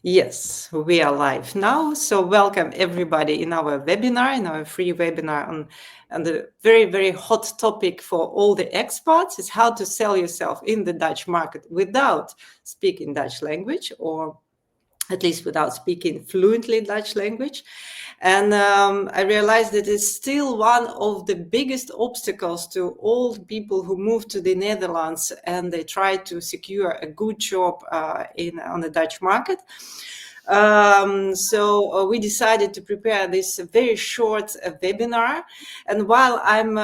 Yes, we are live now. So welcome everybody in our webinar, in our free webinar on the very, very hot topic for all the expats is how to sell yourself in the Dutch market without speaking Dutch language, or at least without speaking fluently Dutch language. And I realized that it's still one of the biggest obstacles to all people who move to the Netherlands and they try to secure a good job on the Dutch market. So we decided to prepare this very short webinar. And while I'm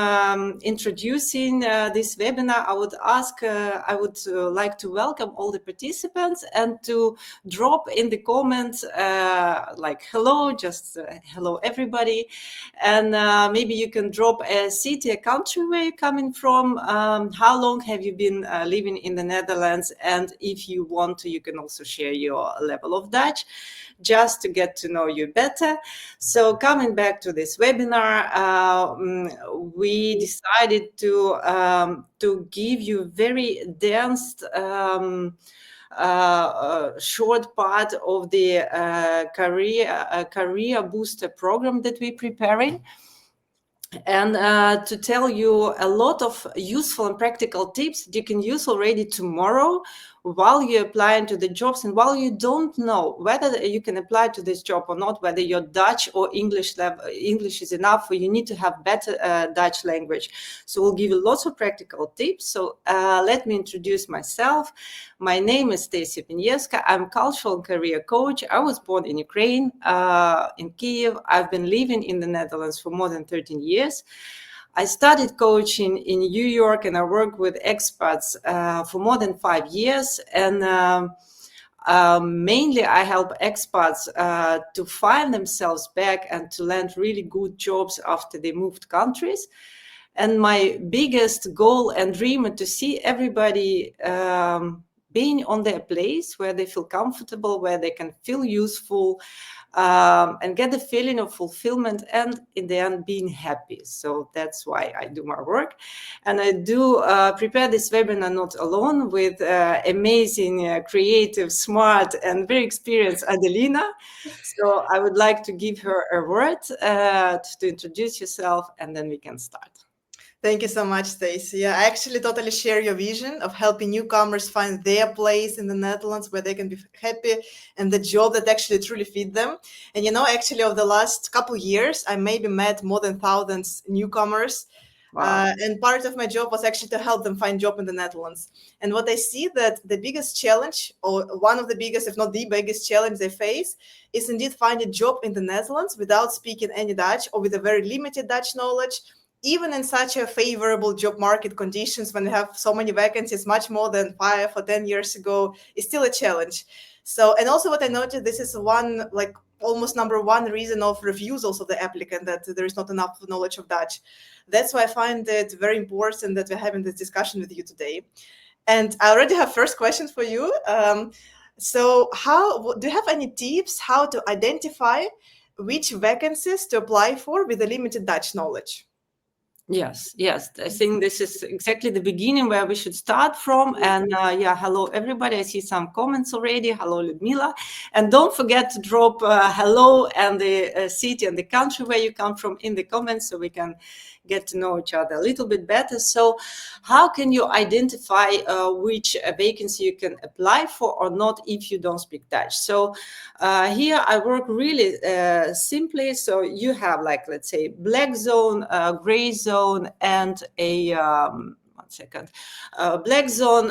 introducing this webinar, I would like to welcome all the participants and to drop in the comments like hello, just hello everybody. And maybe you can drop a city, a country where you're coming from. How long have you been living in the Netherlands? And if you want to, you can also share your level of Dutch, just to get to know you better. So coming back to this webinar, we decided to give you very dense short part of the career booster program that we're preparing, and to tell you a lot of useful and practical tips that you can use already tomorrow while you're applying to the jobs, and while you don't know whether you can apply to this job or not, whether your Dutch or English is enough, or you need to have better Dutch language. So we'll give you lots of practical tips. So let me introduce myself. My name is Stacy Pinievska. I'm cultural and career coach. I was born in Ukraine, in Kiev. I've been living in the Netherlands for more than 13 years. I started coaching in New York, and I worked with expats for more than 5 years. And mainly I help expats to find themselves back and to land really good jobs after they moved countries. And my biggest goal and dream is to see everybody being on their place where they feel comfortable, where they can feel useful, and get the feeling of fulfillment, and in the end being happy. So that's why I do my work. And I do prepare this webinar not alone, with amazing, creative, smart, and very experienced Adelina. So I would like to give her a word to introduce yourself, and then we can start. Thank you so much, Stacey. Yeah, I actually totally share your vision of helping newcomers find their place in the Netherlands where they can be happy and the job that actually truly fit them. And actually, over the last couple years, I maybe met more than thousands newcomers. Wow. And part of my job was actually to help them find job in the Netherlands. And what I see that the biggest challenge, or one of the biggest, if not the biggest challenge they face, is indeed find a job in the Netherlands without speaking any Dutch, or with a very limited Dutch knowledge, even in such a favorable job market conditions, when we have so many vacancies, much more than 5 or 10 years ago, is still a challenge. So, and also what I noticed, this is one, like almost number one reason of refusals of the applicant, that there is not enough knowledge of Dutch. That's why I find it very important that we're having this discussion with you today. And I already have first question for you. So do you have any tips how to identify which vacancies to apply for with a limited Dutch knowledge? Yes. I think this is exactly the beginning where we should start from. And hello everybody. I see some comments already. Hello Ludmila. And don't forget to drop hello and the city and the country where you come from in the comments, so we can get to know each other a little bit better. So how can you identify which vacancy you can apply for or not if you don't speak Dutch? So here I work really simply. So you have, like, let's say, black zone, gray zone, and a black zone,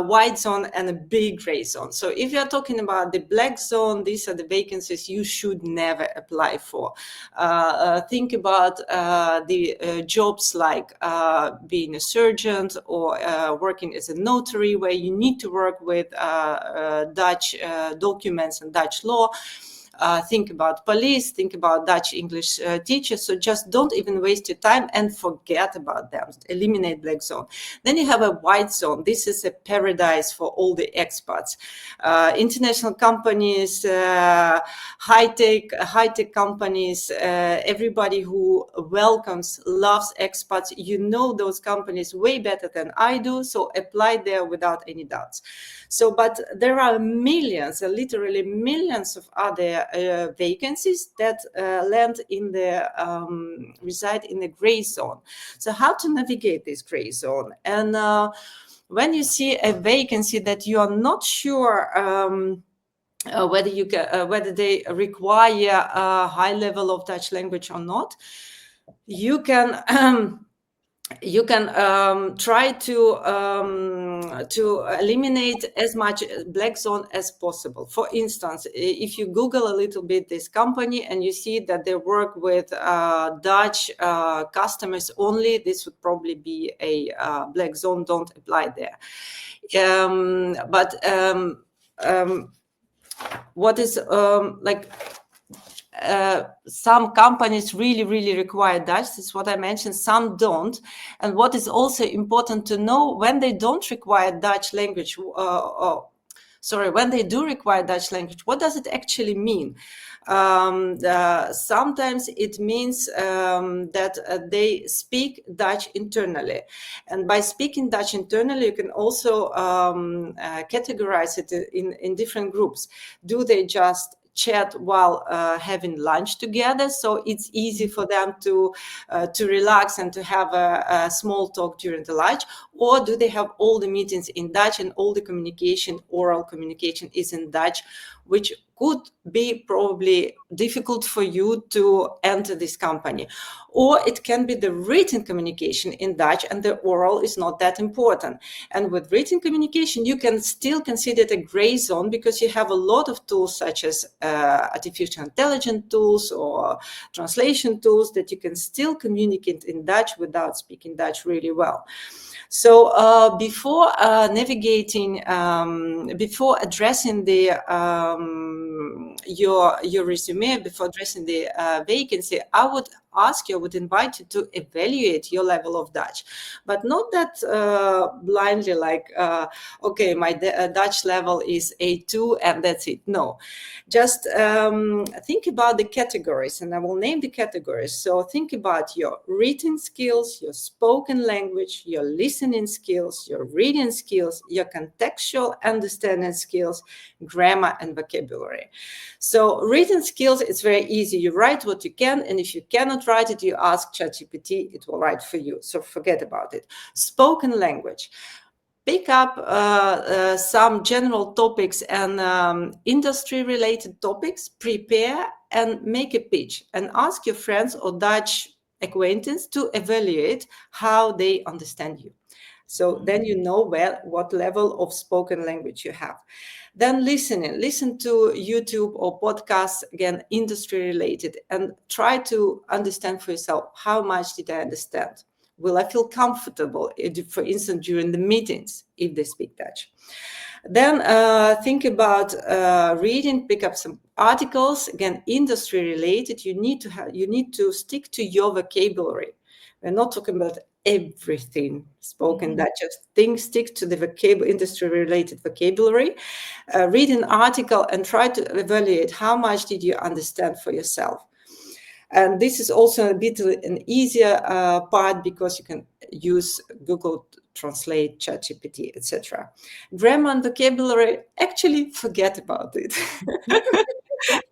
white zone, and a big gray zone. So if you're talking about the black zone, these are the vacancies you should never apply for. Think about the jobs like being a surgeon, or working as a notary, where you need to work with Dutch documents and Dutch law. think about police, think about Dutch English teachers. So just don't even waste your time and forget about them. Eliminate black zone. Then you have a white zone. This is a paradise for all the expats. International companies, high-tech companies, everybody who welcomes, loves expats. You know those companies way better than I do, so apply there without any doubts. So, but there are millions, literally millions of other vacancies that reside in the gray zone. So how to navigate this gray zone? And when you see a vacancy that you are not sure whether they require a high level of Dutch language or not, you can try to eliminate as much black zone as possible. For instance, if you Google a little bit this company and you see that they work with Dutch customers only, this would probably be a black zone. Don't apply there. What is some companies really require Dutch. This is what I mentioned. Some don't. And what is also important to know, when they don't require Dutch language, when they do require Dutch language, what does it actually mean? Sometimes it means that they speak Dutch internally. And by speaking Dutch internally, you can also categorize it in different groups. Do they just chat while having lunch together, so it's easy for them to relax and to have a small talk during the lunch? Or do they have all the meetings in Dutch and all the communication, oral communication, is in Dutch, which could be probably difficult for you to enter this company? Or it can be the written communication in Dutch and the oral is not that important. And with written communication, you can still consider it a gray zone, because you have a lot of tools such as artificial intelligence tools or translation tools that you can still communicate in Dutch without speaking Dutch really well. So before navigating, before addressing your resume, before addressing the vacancy, I would invite you to evaluate your level of Dutch, but not that blindly, like, okay, my Dutch level is A2 and that's it. No, just think about the categories, and I will name the categories. So think about your written skills, your spoken language, your listening skills, your reading skills, your contextual understanding skills, grammar and vocabulary. So written skills, it's very easy. You write what you can, and if you cannot write it, you ask ChatGPT, it will write for you. So forget about it. Spoken language. Pick up some general topics and industry-related topics, prepare and make a pitch, and ask your friends or Dutch acquaintance to evaluate how they understand you. So then you know what level of spoken language you have. Then listen to YouTube or podcasts, again, industry related, and try to understand for yourself, how much did I understand? Will I feel comfortable, for instance, during the meetings, if they speak Dutch? Then think about reading, pick up some articles, again, industry related. You need to stick to your vocabulary. We're not talking about everything spoken Dutch. Just stick to the industry-related vocabulary. Read an article and try to evaluate how much did you understand for yourself. And this is also a bit an easier part, because you can use Google Translate, ChatGPT, etc. Grammar and vocabulary, actually forget about it.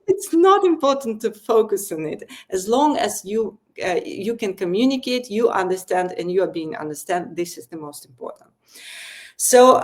It's not important to focus on it. As long as you can communicate, you understand, and you are being understood, this is the most important. So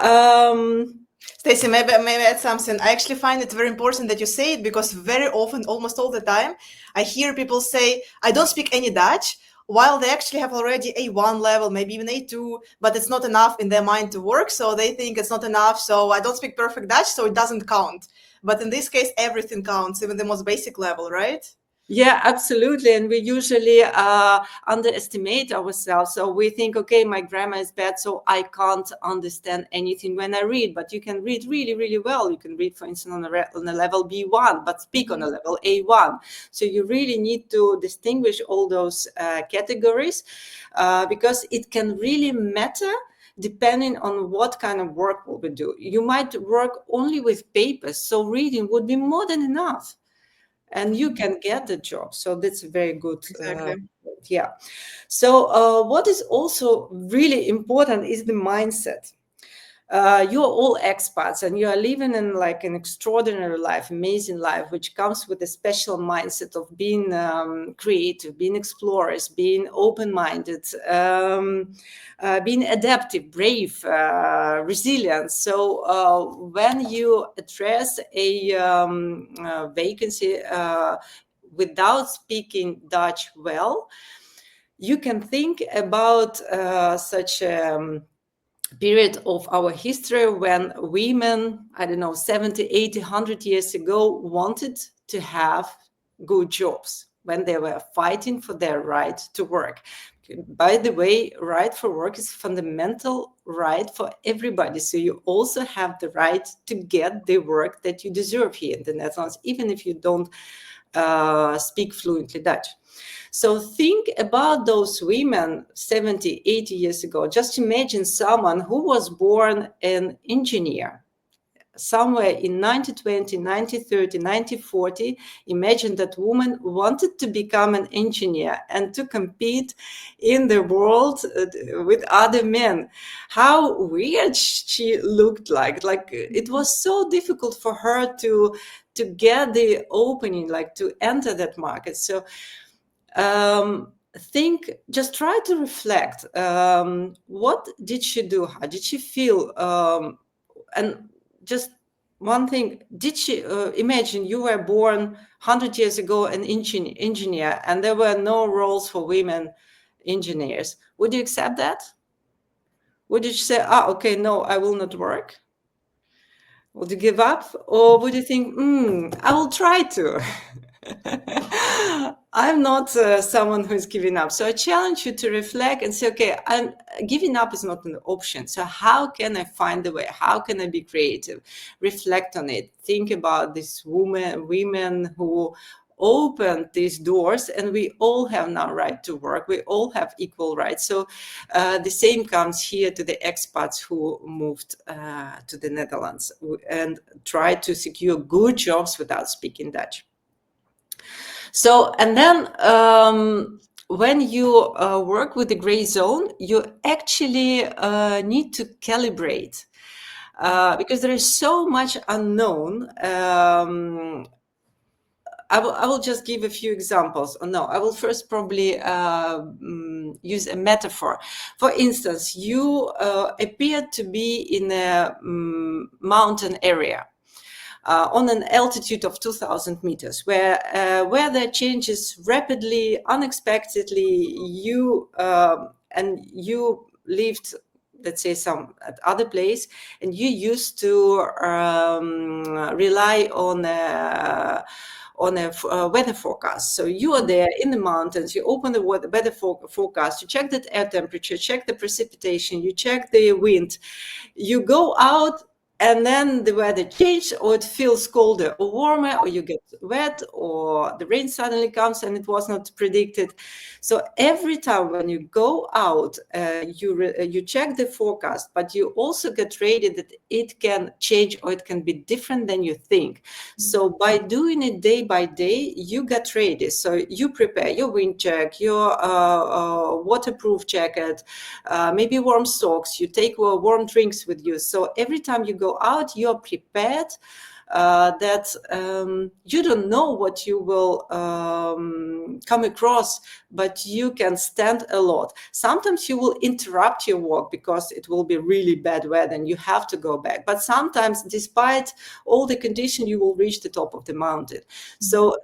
Stacey, maybe add something. I actually find it very important that you say it, because very often, almost all the time, I hear people say, I don't speak any Dutch, while they actually have already A1 level, maybe even A2, but it's not enough in their mind to work. So they think it's not enough. So I don't speak perfect Dutch, so it doesn't count. But in this case, everything counts, even the most basic level, right? Yeah, absolutely. And we usually underestimate ourselves. So we think, okay, my grammar is bad, so I can't understand anything when I read. But you can read really, really well. You can read, for instance, on a level B1, but speak on a level A1. So you really need to distinguish all those categories because it can really matter depending on what kind of work will we do. You might work only with papers, so reading would be more than enough and you can get the job. So that's very good. Exactly. Yeah. So what is also really important is the mindset. You're all expats and you are living in like an extraordinary life, amazing life, which comes with a special mindset of being creative, being explorers, being open-minded, being adaptive, brave, resilient. So when you address a vacancy without speaking Dutch well, you can think about such period of our history when women, I don't know, 70, 80, 100 years ago wanted to have good jobs when they were fighting for their right to work. By the way, right for work is fundamental right for everybody. So you also have the right to get the work that you deserve here in the Netherlands, even if you don't speak fluently Dutch. So think about those women 70, 80 years ago. Just imagine someone who was born an engineer somewhere in 1920, 1930, 1940. Imagine that woman wanted to become an engineer and to compete in the world with other men. How weird she looked like it was so difficult for her to get the opening, like to enter that market. So think, just try to reflect. What did she do? How did she feel? And just one thing, did she imagine you were born 100 years ago an engineer and there were no roles for women engineers? Would you accept that? Would you say, okay, no, I will not work? Would you give up? Or would you think, I will try to? I'm not someone who's giving up. So I challenge you to reflect and say, okay, giving up is not an option. So how can I find a way? How can I be creative? Reflect on it. Think about these women who opened these doors, and we all have now right to work. We all have equal rights. So the same comes here to the expats who moved to the Netherlands and tried to secure good jobs without speaking Dutch. So, and then when you work with the gray zone, you actually need to calibrate because there is so much unknown. I will just give a few examples. Oh, no, I will first probably use a metaphor. For instance, you appear to be in a mountain area. On an altitude of 2,000 meters, where weather changes rapidly, unexpectedly. You lived, let's say, some at other place, and you used to rely on a weather forecast. So you are there in the mountains, you open the weather forecast, you check the air temperature, check the precipitation, you check the wind, you go out, and then the weather changes, or it feels colder or warmer, or you get wet, or the rain suddenly comes and it was not predicted. So every time when you go out, you check the forecast, but you also get ready that it can change or it can be different than you think. So by doing it day by day, you get ready. So you prepare your wind check, your waterproof jacket, maybe warm socks, you take warm drinks with you. So every time you go out, you're prepared. That you don't know what you will come across, but you can stand a lot. Sometimes you will interrupt your walk because it will be really bad weather and you have to go back. But sometimes, despite all the conditions, you will reach the top of the mountain. So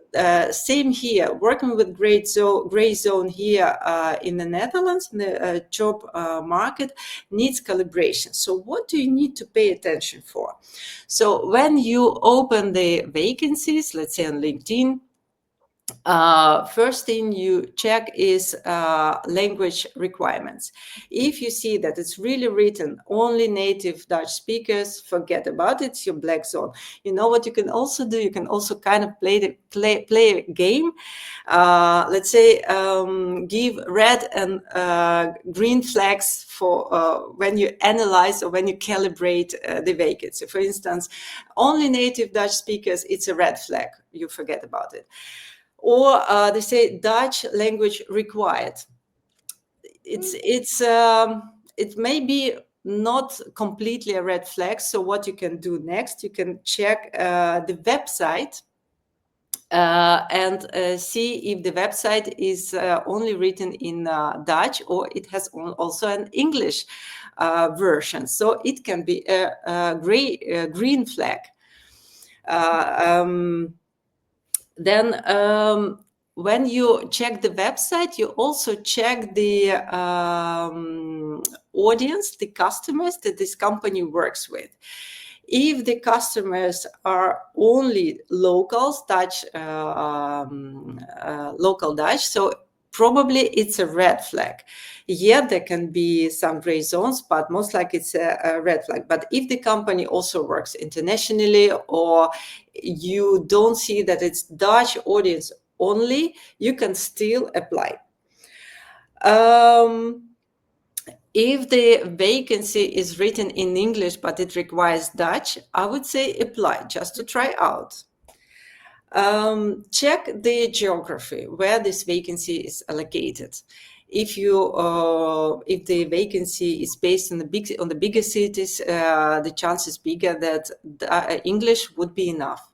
same here, working with gray zone here in the Netherlands, in the job market, needs calibration. So what do you need to pay attention for? So when you open the vacancies, let's say on LinkedIn, first thing you check is language requirements. If you see that it's really written only native Dutch speakers, forget about it. It's your black zone. You know what you can also do? You can also kind of play a game. Let's say give red and green flags for when you analyze or when you calibrate the vacancy. For instance, only native Dutch speakers, it's a red flag. You forget about it. Or they say Dutch language required. It may be not completely a red flag. So what you can do next, you can check the website and see if the website is only written in Dutch or it has also an English version. So it can be a green flag. Then when you check the website, you also check the audience, the customers that this company works with. If the customers are only locals, local Dutch, so probably it's a red flag. Yeah, there can be some gray zones, but most likely it's a red flag. But if the company also works internationally, or you don't see that it's Dutch audience only, you can still apply. If the vacancy is written in English, but it requires Dutch, I would say apply just to try out. Check the geography where this vacancy is allocated. If the vacancy is based on the bigger cities, the chance is bigger that English would be enough.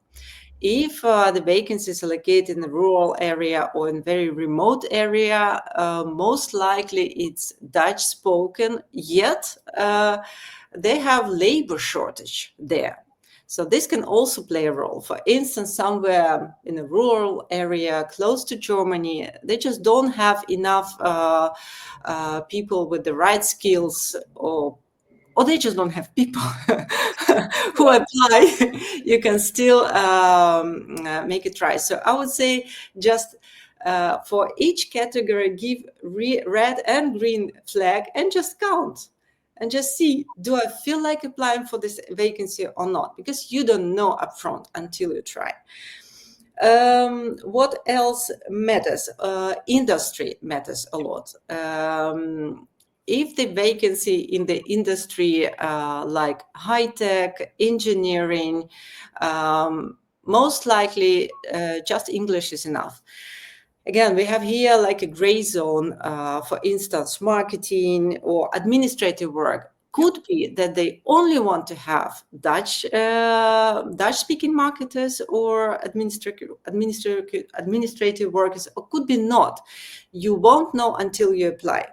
If the vacancy is located in a rural area or in very remote area, most likely it's Dutch spoken, yet they have labor shortage there. So this can also play a role. For instance, somewhere in a rural area close to Germany, they just don't have enough people with the right skills, or they just don't have people who apply. You can still make a try. So I would say just for each category, give red and green flag and just count and just see, do I feel like applying for this vacancy or not? Because you don't know upfront until you try. What else matters? Industry matters a lot. If the vacancy in the industry like high-tech, engineering, most likely just English is enough. Again, we have here like a gray zone, for instance, marketing or administrative work. Could be that they only want to have Dutch-speaking marketers or administrative workers, or could be not. You won't know until you apply.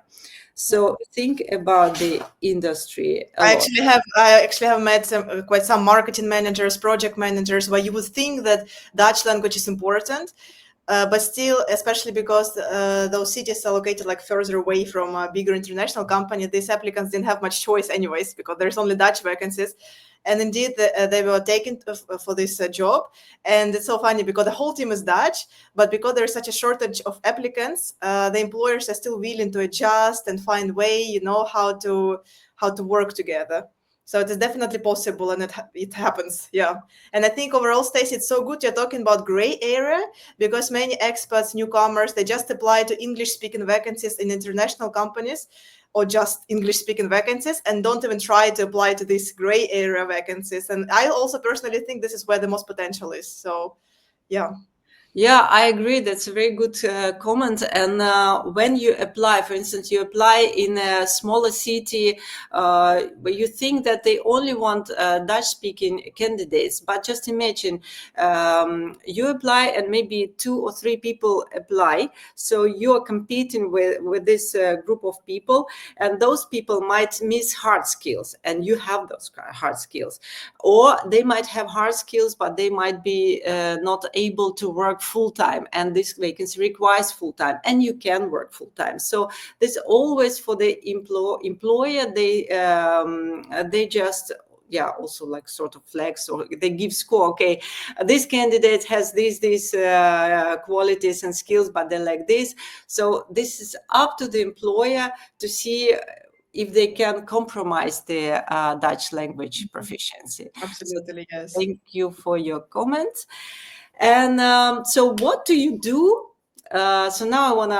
So think about the industry a lot. I actually have met quite some marketing managers, project managers, where you would think that Dutch language is important, but still, especially because those cities are located like further away from a bigger international company, these applicants didn't have much choice anyways, because there's only Dutch vacancies. And indeed, they were taken for this job. And it's so funny because the whole team is Dutch, but because there's such a shortage of applicants, the employers are still willing to adjust and find way, how to work together. So it is definitely possible, and it happens, yeah. And I think overall, Stacey, it's so good you're talking about gray area, because many expats, newcomers, they just apply to English-speaking vacancies in international companies, or just English-speaking vacancies, and don't even try to apply to these gray area vacancies. And I also personally think this is where the most potential is. So, yeah. Yeah, I agree. That's a very good comment. And when you apply, for instance, you apply in a smaller city where you think that they only want Dutch-speaking candidates. But just imagine you apply and maybe 2 or 3 people apply. So you are competing with this group of people, and those people might miss hard skills, and you have those hard skills. Or they might have hard skills, but they might be not able to work full-time, and this vacancy requires full-time, and you can work full-time. So there's always, for the employer, they just also like sort of flags, or they give score. Okay, this candidate has these qualities and skills, but they're like this. So this is up to the employer to see if they can compromise their Dutch language proficiency. Absolutely, So yes. thank you for your comments. And so what do you do? So now I want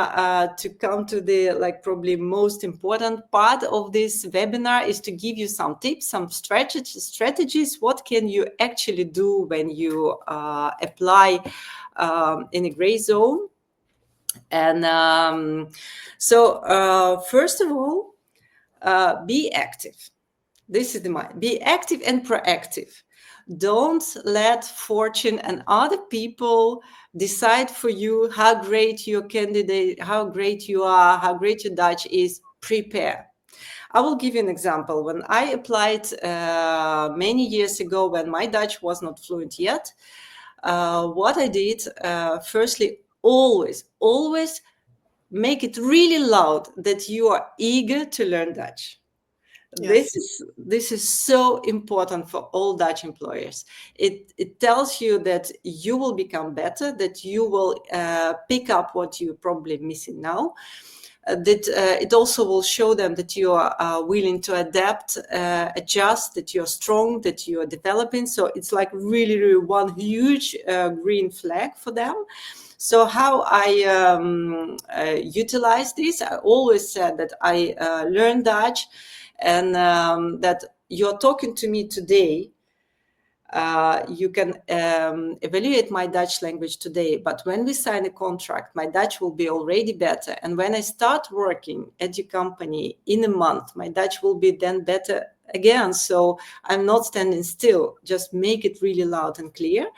to come to the probably most important part of this webinar is to give you some tips, some strategies. What can you actually do when you apply in a gray zone? And first of all, be active. This is the mind. Be active and proactive. Don't let fortune and other people decide for you how great your candidate, how great you are, how great your Dutch is. Prepare. I will give you an example. When I applied many years ago, when my Dutch was not fluent yet, what I did, firstly, always make it really loud that you are eager to learn Dutch. Yes. This is so important for all Dutch employers. It tells you that you will become better, that you will pick up what you're probably missing now. It also will show them that you are willing to adapt, adjust, that you're strong, that you are developing. So it's like really, really one huge green flag for them. So how I utilize this, I always said that I learned Dutch, and that you're talking to me today. You can evaluate my Dutch language today, but when we sign a contract, my Dutch will be already better. And when I start working at your company in a month, my Dutch will be then better again. So I'm not standing still, just make it really loud and clear.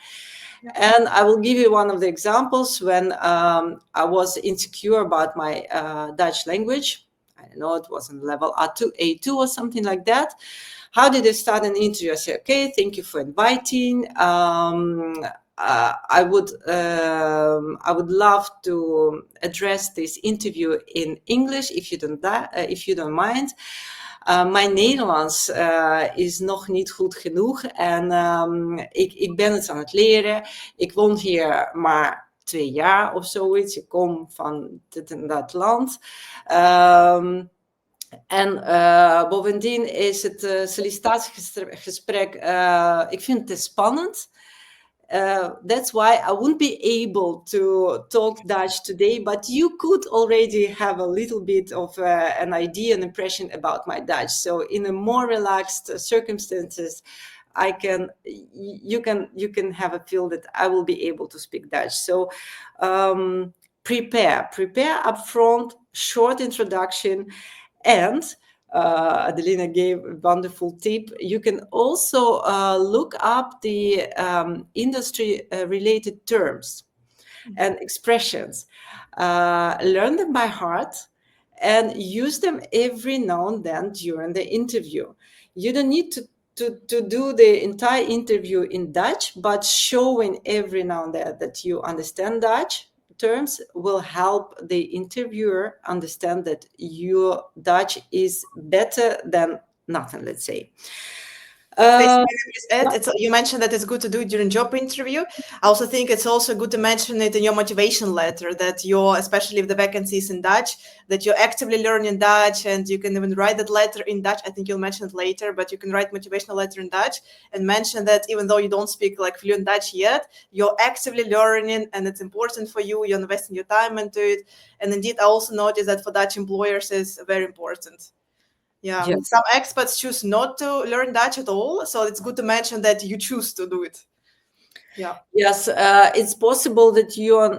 And I will give you one of the examples when I was insecure about my Dutch language. I don't know, it was on level A2 or something like that. How did I start an interview? I said, okay, thank you for inviting. I would love to address this interview in English if you don't mind. Mijn Nederlands is nog niet goed genoeg en ik ben het aan het leren. Ik woon hier maar 2 jaar of zoiets. Ik kom van dit en dat land. Bovendien is het sollicitatiegesprek, ik vind het te spannend. That's why I wouldn't be able to talk Dutch today, but you could already have a little bit of an idea, an impression about my Dutch. So in a more relaxed circumstances, you can have a feel that I will be able to speak Dutch. So prepare upfront, short introduction, and Adelina gave a wonderful tip. You can also look up the industry-related terms and expressions. Learn them by heart and use them every now and then during the interview. You don't need to do the entire interview in Dutch, but showing every now and then that you understand Dutch terms will help the interviewer understand that your Dutch is better than nothing, let's say. You mentioned that it's good to do it during job interview. I also think it's also good to mention it in your motivation letter, that you're, especially if the vacancy is in Dutch, that you're actively learning Dutch, and you can even write that letter in Dutch. I think you'll mention it later, but you can write motivational letter in Dutch and mention that even though you don't speak like fluent Dutch yet, you're actively learning and it's important for you. You're investing your time into it. And indeed, I also noticed that for Dutch employers is very important. Yeah, Yes. some expats choose not to learn Dutch at all, so it's good to mention that you choose to do it. Yeah. Yes, it's possible that you are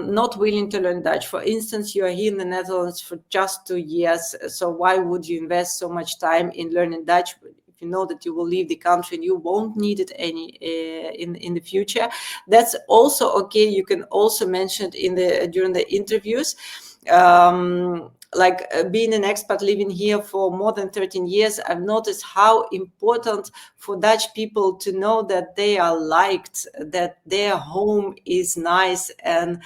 not willing to learn Dutch. For instance, you are here in the Netherlands for just 2 years. So why would you invest so much time in learning Dutch if you know that you will leave the country and you won't need it any in the future? That's also okay. You can also mention it during the interviews. Being an expat living here for more than 13 years, I've noticed how important for Dutch people to know that they are liked, that their home is nice, and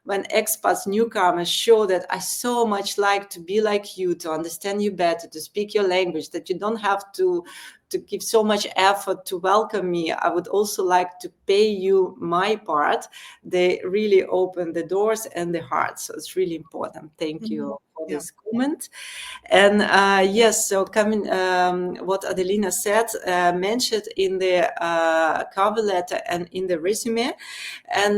when expats, newcomers show that I so much like to be like you, to understand you better, to speak your language, that you don't have to give so much effort to welcome me. I would also like to pay you my part. They really open the doors and the heart. So it's really important. Thank you for Yeah. this comment. And yes, so coming, what Adelina said, mentioned in the cover letter and in the resume. And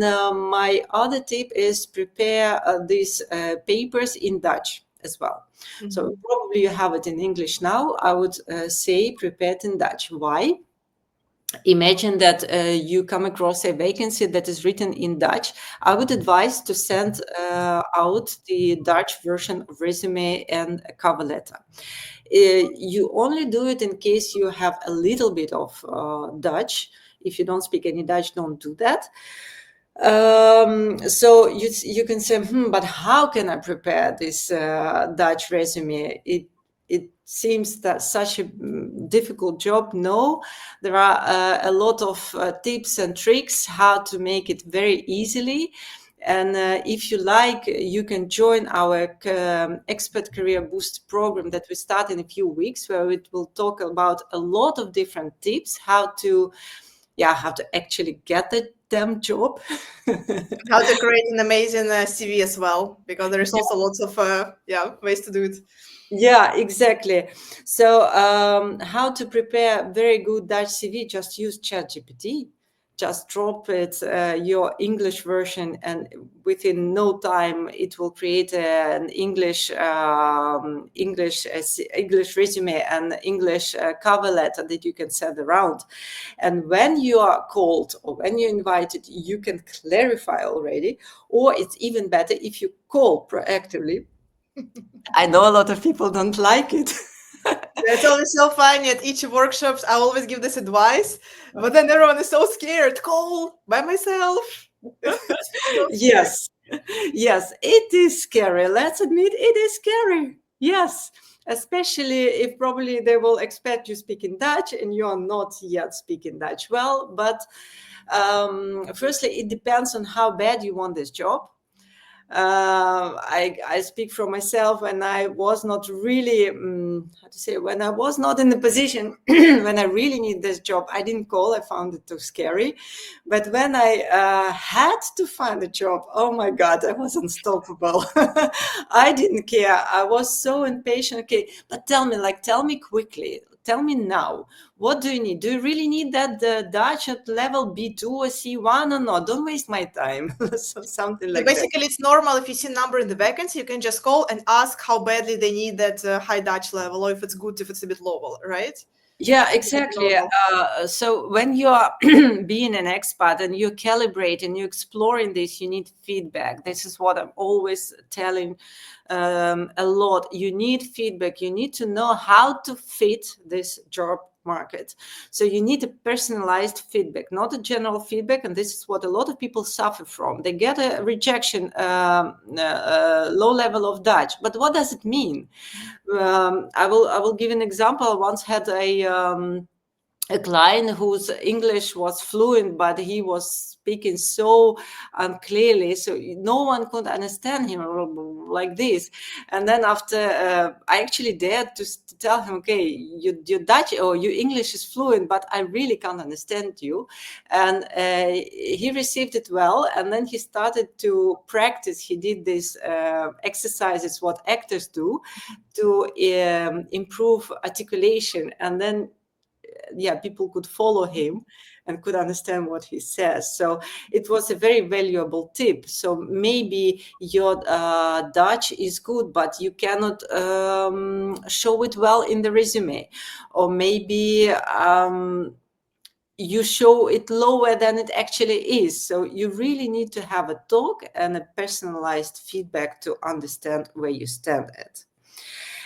my other tip is prepare these papers in Dutch as well. So probably you have it in English now. I would say prepare it in Dutch. Why? Imagine that you come across a vacancy that is written in Dutch. I would advise to send out the Dutch version of resume and a cover letter. You only do it in case you have a little bit of Dutch. If you don't speak any Dutch, don't do that. So you can say, but how can I prepare this Dutch resume? It seems that such a difficult job. No, there are a lot of tips and tricks how to make it very easily. And if you like, you can join our Expert Career Boost program that we start in a few weeks, where it will talk about a lot of different tips how to actually get the damn job. How to create an amazing CV as well, because there is also lots of ways to do it. Yeah, exactly. So how to prepare very good Dutch CV? Just use ChatGPT. Just drop it, your English version, and within no time it will create an English resume and English cover letter that you can send around. And when you are called or when you're invited, you can clarify already. Or it's even better if you call proactively. I know a lot of people don't like it. It's always so funny at each workshops. I always give this advice, but then everyone is so scared. Call by myself. It's so scary. Yes, yes, it is scary. Let's admit it is scary. Yes, especially if probably they will expect you speaking Dutch and you are not yet speaking Dutch well. But firstly, it depends on how bad you want this job. I speak for myself. When I was not really, how to say, when I was not in the position, when I really need this job, I didn't call. I found it too scary. But when I had to find a job, oh my God, I was unstoppable. I didn't care. I was so impatient. Okay, but tell me quickly. Tell me now, what do you need? Do you really need that Dutch at level B2 or C1 or not? Don't waste my time. So something So like that. basically, it's normal if you see a number in the vacancy, you can just call and ask how badly they need that high Dutch level, or if it's good, if it's a bit lower, right? Yeah, It's exactly. normal. So when you are being an expat and you calibrate and you're exploring this, you need feedback. This is what I'm always telling a lot. You need feedback. You need to know how to fit this job market. So you need a personalized feedback, not a general feedback. And this is what a lot of people suffer from. They get a rejection, low level of Dutch. But what does it mean? I will give an example. I once had a client whose English was fluent, but he was speaking so unclearly, so no one could understand him like this. And then after, I actually dared to tell him, okay, your Dutch or your English is fluent, but I really can't understand you. And he received it well, and then he started to practice. He did these exercises, what actors do, to improve articulation. And then people could follow him and could understand what he says. So it was a very valuable tip. So maybe your Dutch is good, but you cannot show it well in the resume, or maybe you show it lower than it actually is. So you really need to have a talk and a personalized feedback to understand where you stand at.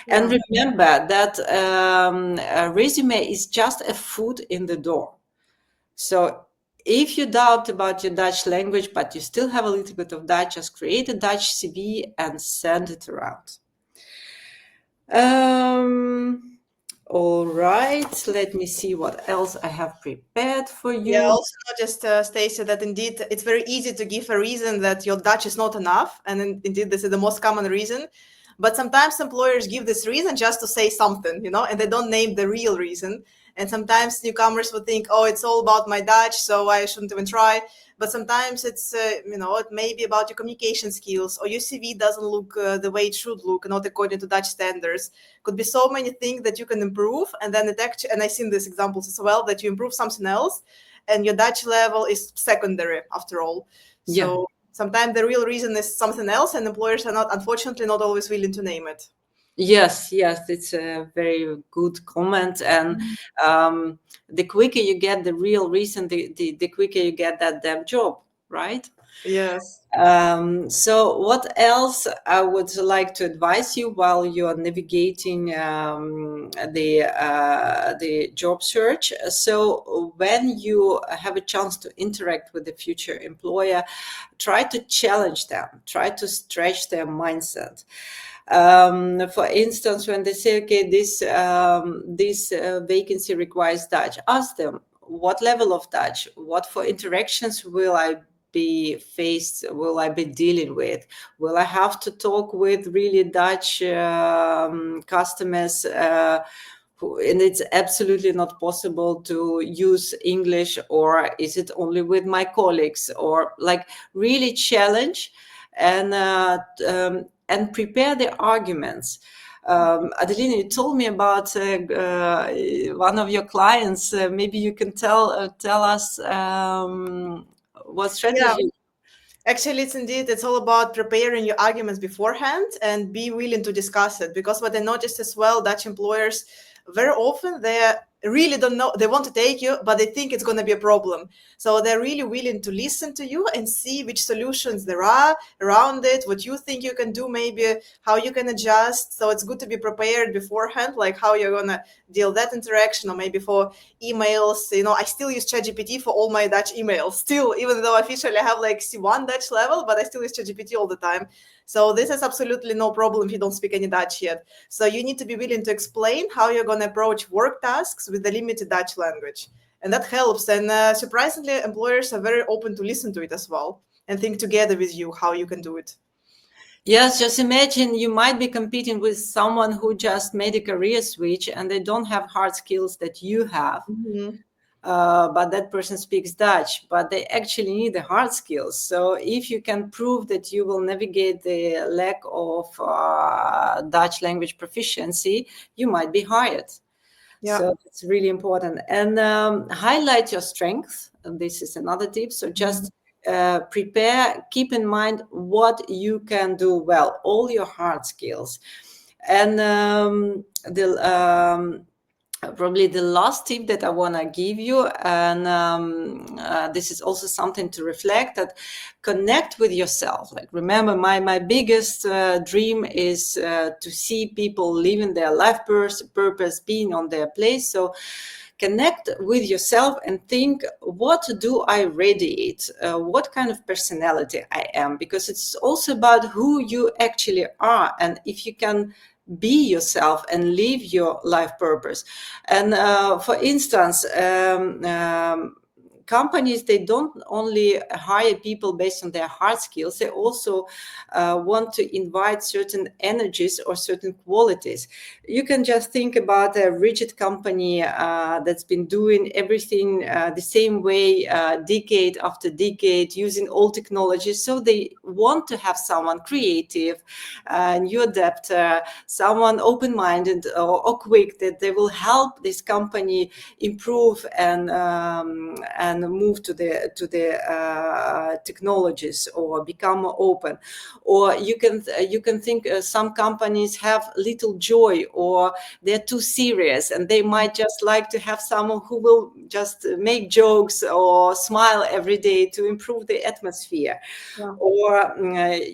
And remember that a resume is just a foot in the door. So if you doubt about your Dutch language, but you still have a little bit of Dutch, just create a Dutch CV and send it around. All right, let me see what else I have prepared for Yeah, you. also noticed, Stacey, that indeed it's very easy to give a reason that your Dutch is not enough. And indeed, this is the most common reason. But sometimes employers give this reason just to say something, and they don't name the real reason. And sometimes newcomers will think, oh, it's all about my Dutch, so I shouldn't even try. But sometimes it's, it may be about your communication skills, or your CV doesn't look the way it should look, not according to Dutch standards. Could be so many things that you can improve. And then it actually, and I've seen these examples as well, that you improve something else and your Dutch level is secondary after all. Yeah. So sometimes the real reason is something else, and employers are not, unfortunately, not always willing to name it. Yes, yes, it's a very good comment. And um, the quicker you get the real reason, the quicker you get that damn job, right? Yes. So what else I would like to advise you while you are navigating the job search? So when you have a chance to interact with the future employer, try to challenge them, try to stretch their mindset. For instance, when they say, okay, this vacancy requires Dutch, ask them, what level of Dutch? What for interactions will I be dealing with? Will I have to talk with really Dutch customers? And it's absolutely not possible to use English, or is it only with my colleagues? Or like really challenge and prepare the arguments. Adelina, you told me about one of your clients. Maybe you can tell us what Yeah. strategy. Actually, it's all about preparing your arguments beforehand and be willing to discuss it. Because what I noticed as well, Dutch employers very often they really don't know, they want to take you, but they think it's going to be a problem. So they're really willing to listen to you and see which solutions there are around it, what you think you can do, maybe how you can adjust. So it's good to be prepared beforehand, like how you're going to deal that interaction, or maybe for emails. I still use ChatGPT for all my Dutch emails still, even though officially I have like C1 Dutch level, but I still use ChatGPT all the time. So this is absolutely no problem if you don't speak any Dutch yet. So you need to be willing to explain how you're going to approach work tasks with the limited Dutch language. And that helps. And surprisingly, employers are very open to listen to it as well and think together with you how you can do it. Yes, just imagine you might be competing with someone who just made a career switch and they don't have hard skills that you have. Mm-hmm. But that person speaks Dutch, but they actually need the hard skills. So if you can prove that you will navigate the lack of Dutch language proficiency, you might be hired. Yeah. So it's really important. And highlight your strengths. And this is another tip. So just prepare, keep in mind what you can do well, all your hard skills. And probably the last tip that I want to give you, and this is also something to reflect, that connect with yourself. Like, remember, my biggest dream is to see people living their life purpose, being on their place. So connect with yourself and think, what do I radiate? What kind of personality I am? Because it's also about who you actually are. And if you can be yourself and live your life purpose. And for instance, companies, they don't only hire people based on their hard skills, they also want to invite certain energies or certain qualities. You can just think about a rigid company that's been doing everything the same way decade after decade, using old technologies. So they want to have someone creative, new adapter, someone open-minded or quick, that they will help this company improve and move to the technologies or become open. Or you can think some companies have little joy, or they're too serious, and they might just like to have someone who will just make jokes or smile every day to improve the atmosphere. Yeah. Or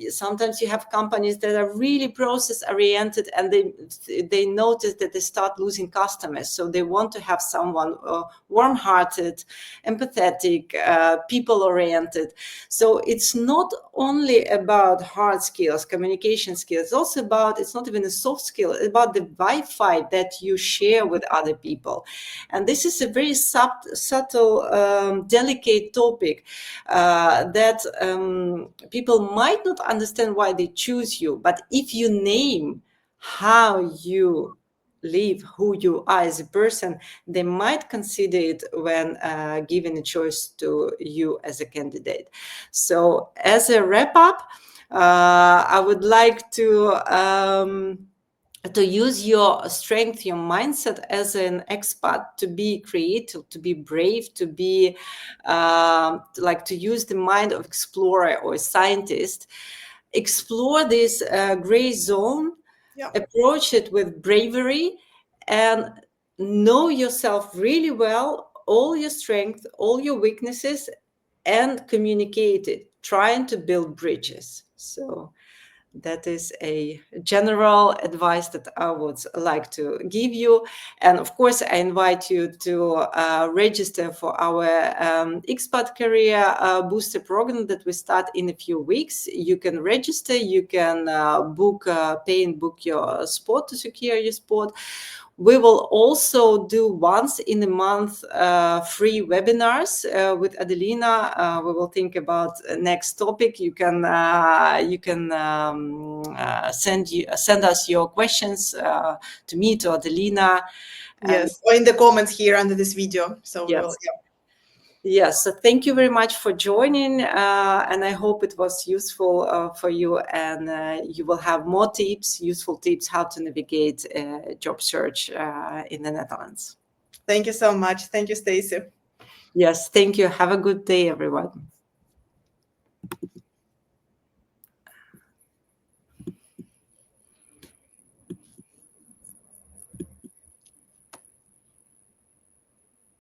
sometimes you have companies that are really process oriented, and they notice that they start losing customers, so they want to have someone warm-hearted, empathetic, empathetic, people-oriented. So it's not only about hard skills, communication skills. It's also about, it's not even a soft skill, it's about the Wi-Fi that you share with other people. And this is a very subtle, delicate topic that people might not understand why they choose you. But if you name how you live, who you are as a person, they might consider it when giving a choice to you as a candidate. So as a wrap up, I would like to use your strength, your mindset as an expat, to be creative, to be brave, to be like to use the mind of explorer or scientist. Explore this gray zone, Yeah. approach it with bravery, and know yourself really well, all your strengths, all your weaknesses, and communicate it, trying to build bridges. So that is a general advice that I would like to give you. And of course, I invite you to register for our expat career booster program that we start in a few weeks. You can register, you can pay and book your spot to secure your spot. We will also do once in a month free webinars with Adelina. We will think about next topic. You can send us your questions to me, to Adelina. Yes, or in the comments here under this video. So we Yes. will. Yeah. Yes, so thank you very much for joining, and I hope it was useful for you, and you will have more tips, useful tips, how to navigate job search in the Netherlands. Thank you so much. Thank you, Stacy. Yes, thank you. Have a good day, everyone.